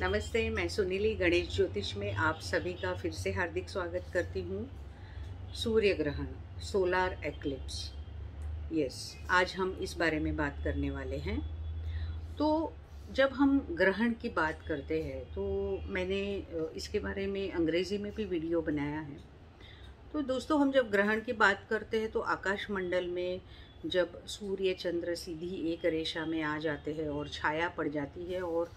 नमस्ते, मैं सुनीली गणेश ज्योतिष में आप सभी का फिर से हार्दिक स्वागत करती हूँ। सूर्य ग्रहण, सोलार एक्लिप्स, यस, आज हम इस बारे में बात करने वाले हैं। तो जब हम ग्रहण की बात करते हैं तो मैंने इसके बारे में अंग्रेज़ी में भी वीडियो बनाया है। तो दोस्तों, हम जब ग्रहण की बात करते हैं तो आकाश मंडल में जब सूर्य चंद्र सीधी एक रेखा में आ जाते हैं और छाया पड़ जाती है और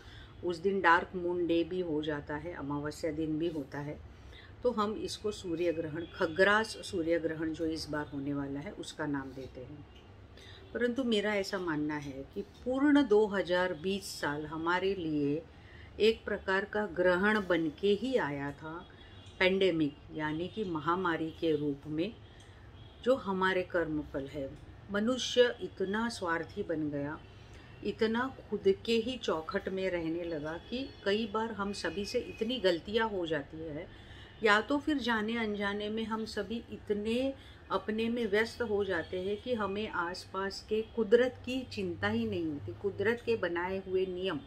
उस दिन डार्क मून डे भी हो जाता है, अमावस्या दिन भी होता है, तो हम इसको सूर्य ग्रहण, खग्रास सूर्य ग्रहण जो इस बार होने वाला है उसका नाम देते हैं। परंतु मेरा ऐसा मानना है कि पूर्ण 2020 साल हमारे लिए एक प्रकार का ग्रहण बन के ही आया था, पेंडेमिक यानी कि महामारी के रूप में। जो हमारे कर्मफल है, मनुष्य इतना स्वार्थी बन गया, इतना खुद के ही चौखट में रहने लगा कि कई बार हम सभी से इतनी गलतियां हो जाती है, या तो फिर जाने अनजाने में हम सभी इतने अपने में व्यस्त हो जाते हैं कि हमें आसपास के कुदरत की चिंता ही नहीं होती। कुदरत के बनाए हुए नियम,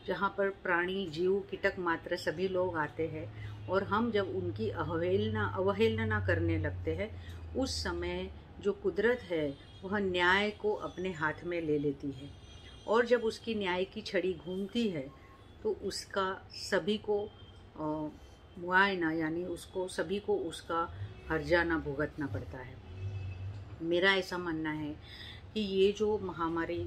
जहाँ पर प्राणी जीव कीटक मात्र सभी लोग आते हैं, और हम जब उनकी अवहेलना करने लगते हैं, उस समय जो कुदरत है वह न्याय को अपने हाथ में ले लेती है। और जब उसकी न्याय की छड़ी घूमती है तो उसका सभी को मुआयना, यानी उसको सभी को उसका हर्जाना भुगतना पड़ता है। मेरा ऐसा मानना है कि ये जो महामारी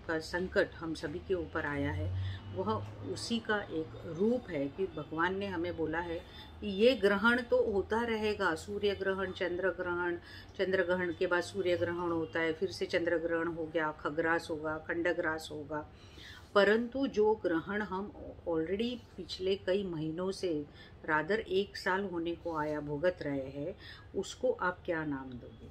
का संकट हम सभी के ऊपर आया है वह उसी का एक रूप है कि भगवान ने हमें बोला है कि ये ग्रहण तो होता रहेगा, सूर्य ग्रहण, चंद्र ग्रहण के बाद सूर्य ग्रहण होता है, फिर से चंद्र ग्रहण हो गया, खग्रास होगा, खंडग्रास होगा। परंतु जो ग्रहण हम ऑलरेडी पिछले कई महीनों से, रादर 1 साल होने को आया, भुगत रहे हैं, उसको आप क्या नाम दोगे?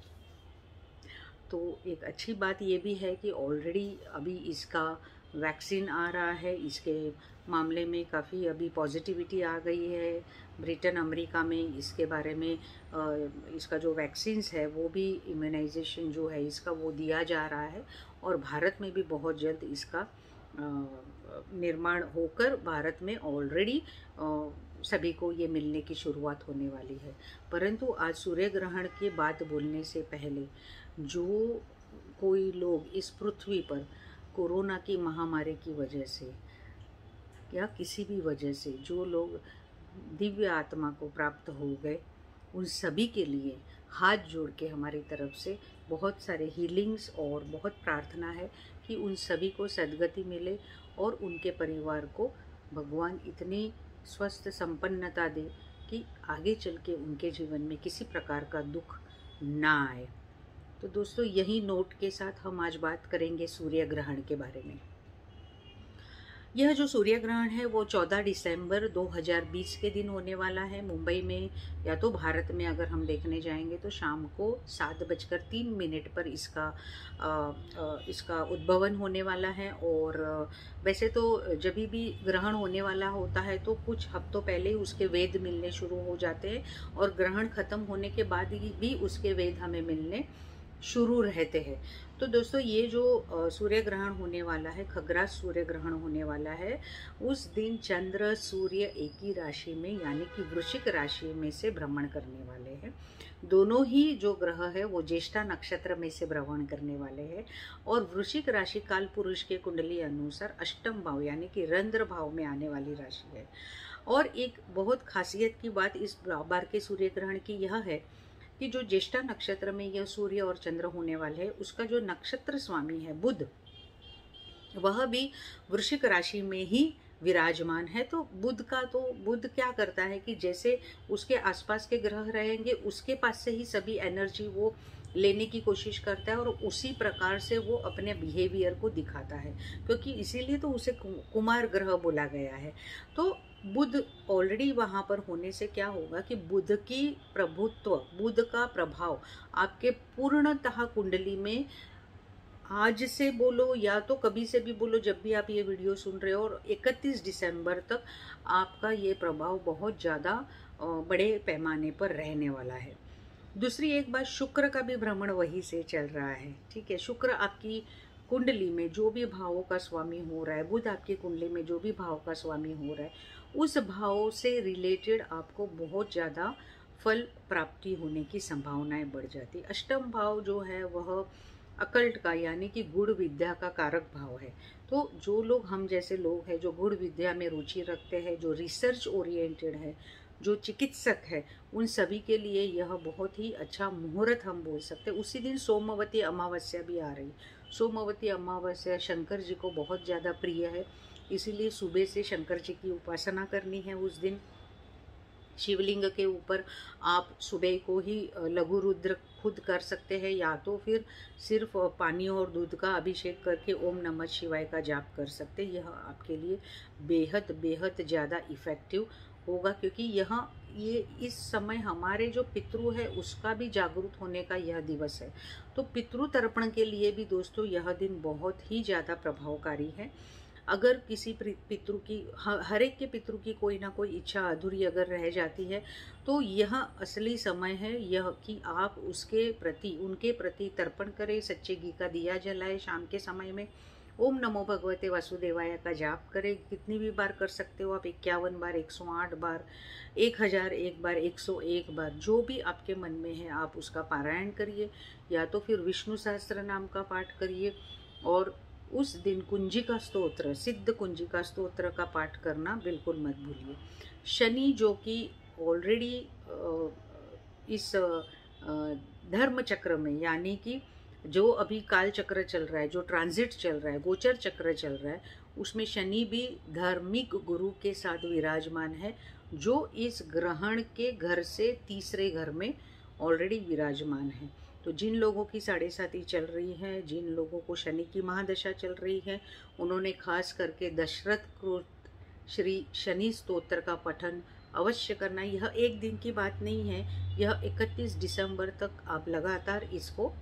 तो एक अच्छी बात ये भी है कि ऑलरेडी अभी इसका वैक्सीन आ रहा है, इसके मामले में काफ़ी अभी पॉजिटिविटी आ गई है। ब्रिटेन, अमेरिका में इसके बारे में इसका जो वैक्सीन्स है वो भी, इम्यूनाइजेशन जो है इसका, वो दिया जा रहा है। और भारत में भी बहुत जल्द इसका निर्माण होकर भारत में ऑलरेडी सभी को ये मिलने की शुरुआत होने वाली है। परंतु आज सूर्य ग्रहण की बात बोलने से पहले, जो कोई लोग इस पृथ्वी पर कोरोना की महामारी की वजह से या किसी भी वजह से जो लोग दिव्य आत्मा को प्राप्त हो गए, उन सभी के लिए हाथ जोड़ के हमारी तरफ से बहुत सारे हीलिंग्स और बहुत प्रार्थना है कि उन सभी को सद्गति मिले और उनके परिवार को भगवान इतनी स्वस्थ संपन्नता दे कि आगे चल के उनके जीवन में किसी प्रकार का दुख ना आए। तो दोस्तों, यही नोट के साथ हम आज बात करेंगे सूर्य ग्रहण के बारे में। यह जो सूर्य ग्रहण है वो 14 दिसंबर 2020 के दिन होने वाला है। मुंबई में, या तो भारत में अगर हम देखने जाएंगे तो शाम को 7:03 पर इसका उद्भवन होने वाला है। और वैसे तो जब भी ग्रहण होने वाला होता है तो कुछ हफ्तों पहले ही उसके वेद मिलने शुरू हो जाते हैं, और ग्रहण खत्म होने के बाद भी उसके वेद हमें मिलने शुरू रहते हैं। तो दोस्तों, ये जो सूर्य ग्रहण होने वाला है, खग्रास सूर्य ग्रहण होने वाला है, उस दिन चंद्र सूर्य एक ही राशि में यानी कि वृश्चिक राशि में से भ्रमण करने वाले हैं। दोनों ही जो ग्रह है वो ज्येष्ठा नक्षत्र में से भ्रमण करने वाले हैं। और वृश्चिक राशि काल पुरुष के कुंडली अनुसार अष्टम भाव यानी कि रंध्र भाव में आने वाली राशि है। और एक बहुत खासियत की बात इस बार के सूर्य ग्रहण की यह है कि जो ज्येष्ठा नक्षत्र में यह सूर्य और चंद्र होने वाले हैं, उसका जो नक्षत्र स्वामी है बुध, वह भी वृश्चिक राशि में ही विराजमान है। तो बुध क्या करता है कि जैसे उसके आसपास के ग्रह रहेंगे, उसके पास से ही सभी एनर्जी वो लेने की कोशिश करता है, और उसी प्रकार से वो अपने बिहेवियर को दिखाता है, क्योंकि इसीलिए तो उसे कुमार ग्रह बोला गया है। तो बुध ऑलरेडी वहाँ पर होने से क्या होगा कि बुध की प्रभुत्व, बुध का प्रभाव आपके पूर्णतः कुंडली में, आज से बोलो या तो कभी से भी बोलो, जब भी आप ये वीडियो सुन रहे हो, और 31 दिसंबर तक आपका ये प्रभाव बहुत ज़्यादा बड़े पैमाने पर रहने वाला है। दूसरी एक बात, शुक्र का भी भ्रमण वहीं से चल रहा है। ठीक है, शुक्र आपकी कुंडली में जो भी भावों का स्वामी हो रहा है, बुध आपकी कुंडली में जो भी भाव का स्वामी हो रहा है, उस भाव से रिलेटेड आपको बहुत ज़्यादा फल प्राप्ति होने की संभावनाएं बढ़ जाती। अष्टम भाव जो है वह अकल्ट का यानी कि गुड़ विद्या का कारक भाव है। तो जो लोग, हम जैसे लोग हैं जो गुड़ विद्या में रुचि रखते हैं, जो रिसर्च ओरिएंटेड है, जो चिकित्सक है, उन सभी के लिए यह बहुत ही अच्छा मुहूर्त हम बोल सकते हैं। उसी दिन सोमवती अमावस्या भी आ रही। सोमवती अमावस्या शंकर जी को बहुत ज़्यादा प्रिय है, इसीलिए सुबह से शंकर जी की उपासना करनी है। उस दिन शिवलिंग के ऊपर आप सुबह को ही लघु रुद्र खुद कर सकते हैं, या तो फिर सिर्फ पानी और दूध का अभिषेक करके ओम नमः शिवाय का जाप कर सकते हैं। यह आपके लिए बेहद बेहद ज़्यादा इफ़ेक्टिव होगा, क्योंकि ये इस समय हमारे जो पितृ है उसका भी जागरूक होने का यह दिवस है। तो पितृ तर्पण के लिए भी दोस्तों यह दिन बहुत ही ज़्यादा प्रभावकारी है। अगर किसी पितृ की, हर एक के पितृ की कोई ना कोई इच्छा अधूरी अगर रह जाती है, तो यह असली समय है यह कि आप उसके प्रति, उनके प्रति तर्पण करें, सच्चे घी का दिया जलाए शाम के समय में, ओम नमो भगवते वासुदेवाय का जाप करें। कितनी भी बार कर सकते हो आप, 51 बार, 108 बार, 1001 बार, 101 बार, जो भी आपके मन में है आप उसका पारायण करिए, या तो फिर विष्णु सहस्त्र नाम का पाठ करिए। और उस दिन कुंजिका स्तोत्र, सिद्ध कुंजिका स्तोत्र का पाठ करना बिल्कुल मत भूलिए। शनि जो कि ऑलरेडी इस धर्म चक्र में, यानी कि जो अभी काल चक्र चल रहा है, जो ट्रांजिट चल रहा है, गोचर चक्र चल रहा है, उसमें शनि भी धार्मिक गुरु के साथ विराजमान है, जो इस ग्रहण के घर से तीसरे घर में ऑलरेडी विराजमान है। तो जिन लोगों की 7.5 चल रही है, जिन लोगों को शनि की महादशा चल रही है, उन्होंने खास करके दशरथ कृत श्री शनि स्तोत्र का पठन अवश्य करना। यह एक दिन की बात नहीं है, यह 31 दिसंबर तक आप लगातार इसको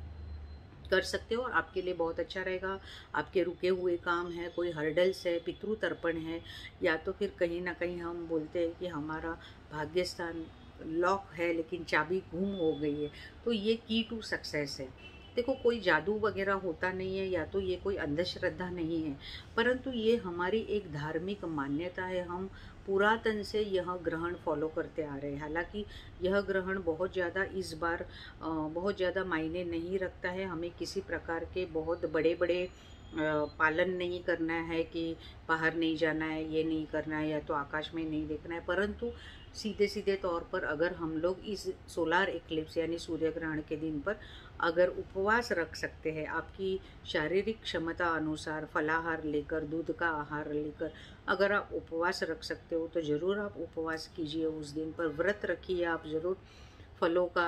कर सकते हो और आपके लिए बहुत अच्छा रहेगा। आपके रुके हुए काम है, कोई हर्डल्स है, पितृ तर्पण है, या तो फिर कहीं ना कहीं हम बोलते हैं कि हमारा भाग्यस्थान लॉक है लेकिन चाबी गुम हो गई है, तो ये की टू सक्सेस है। देखो, कोई जादू वगैरह होता नहीं है, या तो ये कोई अंधश्रद्धा नहीं है, परंतु ये हमारी एक धार्मिक मान्यता है। हम पुरातन से यह ग्रहण फॉलो करते आ रहे हैं। हालांकि यह ग्रहण बहुत ज़्यादा इस बार बहुत ज़्यादा मायने नहीं रखता है। हमें किसी प्रकार के बहुत बड़े बड़े पालन नहीं करना है कि बाहर नहीं जाना है, ये नहीं करना है, या तो आकाश में नहीं देखना है, परंतु सीधे सीधे तौर पर अगर हम लोग इस सोलार इक्लिप्स यानी सूर्य ग्रहण के दिन पर अगर उपवास रख सकते हैं, आपकी शारीरिक क्षमता अनुसार फलाहार लेकर, दूध का आहार लेकर अगर आप उपवास रख सकते हो, तो ज़रूर आप उपवास कीजिए। उस दिन पर व्रत रखिए, आप ज़रूर फलों का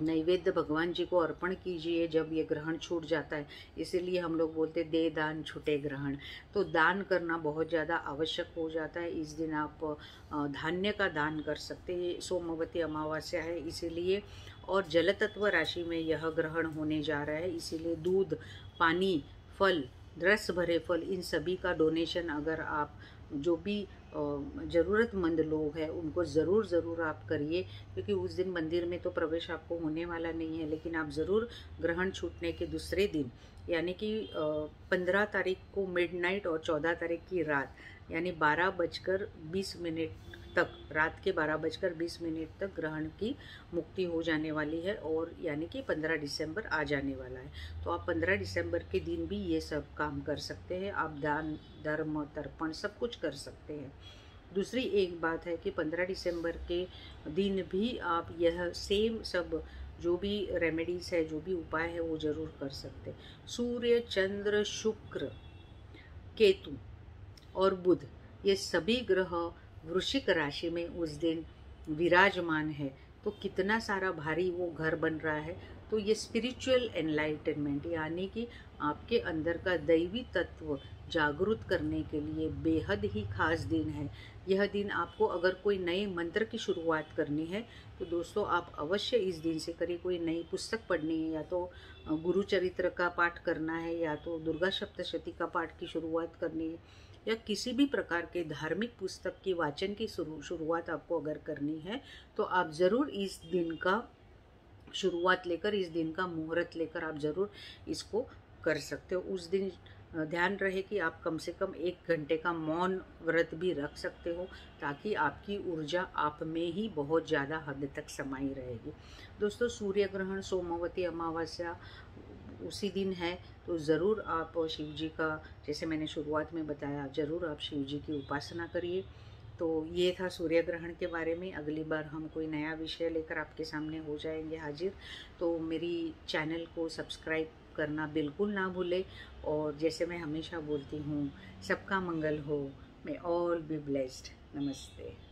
नैवेद्य भगवान जी को अर्पण कीजिए जब ये ग्रहण छूट जाता है। इसीलिए हम लोग बोलते दे दान छूटे ग्रहण। तो दान करना बहुत ज़्यादा आवश्यक हो जाता है। इस दिन आप धान्य का दान कर सकते हैं। सोमवती अमावस्या है इसीलिए, और जल तत्व राशि में यह ग्रहण होने जा रहा है, इसीलिए दूध, पानी, फल, रस भरे फल, इन सभी का डोनेशन अगर आप जो भी ज़रूरतमंद लोग हैं उनको ज़रूर आप करिए, क्योंकि उस दिन मंदिर में तो प्रवेश आपको होने वाला नहीं है, लेकिन आप ज़रूर ग्रहण छूटने के दूसरे दिन यानी कि 15 तारीख को मिडनाइट और 14 तारीख की रात यानी 12:20 तक, रात के 12:20 तक ग्रहण की मुक्ति हो जाने वाली है, और यानी कि 15 दिसंबर आ जाने वाला है। तो आप 15 दिसंबर के दिन भी ये सब काम कर सकते हैं। आप दान, धर्म, तर्पण सब कुछ कर सकते हैं। दूसरी एक बात है कि 15 दिसंबर के दिन भी आप यह सेम सब जो भी रेमेडीज़ है, जो भी उपाय है, वो ज़रूर कर सकते हैं। सूर्य, चंद्र, शुक्र, केतु और बुध, ये सभी ग्रह वृश्चिक राशि में उस दिन विराजमान है, तो कितना सारा भारी वो घर बन रहा है। तो ये स्पिरिचुअल एनलाइटनमेंट यानी कि आपके अंदर का दैवी तत्व जागृत करने के लिए बेहद ही खास दिन है। यह दिन आपको अगर कोई नए मंत्र की शुरुआत करनी है तो दोस्तों आप अवश्य इस दिन से करिए। कोई नई पुस्तक पढ़नी है, या तो गुरु चरित्र का पाठ करना है, या तो दुर्गा सप्तशती का पाठ की शुरुआत करनी है, या किसी भी प्रकार के धार्मिक पुस्तक की वाचन की शुरुआत आपको अगर करनी है, तो आप ज़रूर इस दिन का शुरुआत लेकर, इस दिन का मुहूर्त लेकर आप ज़रूर इसको कर सकते हो। उस दिन ध्यान रहे कि आप कम से कम 1 घंटे का मौन व्रत भी रख सकते हो, ताकि आपकी ऊर्जा आप में ही बहुत ज़्यादा हद तक समाई रहेगी। दोस्तों, सूर्य ग्रहण सोमवती अमावस्या उसी दिन है, तो ज़रूर आप शिव जी का, जैसे मैंने शुरुआत में बताया, ज़रूर आप शिव जी की उपासना करिए। तो ये था सूर्य ग्रहण के बारे में। अगली बार हम कोई नया विषय लेकर आपके सामने हो जाएंगे हाजिर। तो मेरी चैनल को सब्सक्राइब करना बिल्कुल ना भूलें। और जैसे मैं हमेशा बोलती हूँ, सबका मंगल हो। मे ऑल बी ब्लेस्ड। नमस्ते।